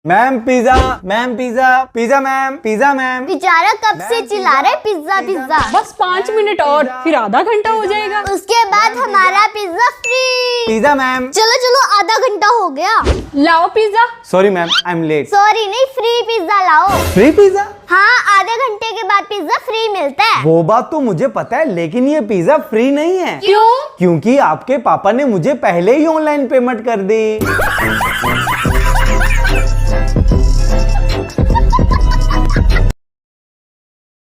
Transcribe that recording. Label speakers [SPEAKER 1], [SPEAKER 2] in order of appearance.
[SPEAKER 1] Ma'am pizza, ma'am pizza, pizza ma'am, pizza ma'am.
[SPEAKER 2] बेचारा कब से चिल्ला रहे पिज्जा पिज्जा।
[SPEAKER 3] बस 5 मिनट और, फिर आधा घंटा हो जाएगा।
[SPEAKER 2] उसके बाद हमारा पिज्जा फ्री।
[SPEAKER 1] Pizza ma'am.
[SPEAKER 2] चलो चलो आधा घंटा हो गया।
[SPEAKER 3] लाओ pizza.
[SPEAKER 1] Sorry ma'am, I am late.
[SPEAKER 2] Sorry नहीं, फ्री पिज्जा लाओ।
[SPEAKER 1] Free pizza?
[SPEAKER 2] हाँ, आधे घंटे के बाद पिज्जा फ्री मिलता है।
[SPEAKER 1] वो बात तो मुझे पता है, लेकिन ये पिज्जा फ्री नहीं है।
[SPEAKER 3] क्यों?
[SPEAKER 1] क्योंकि आपके पापा ने मुझे पहले ही ऑनलाइन पेमेंट कर दी।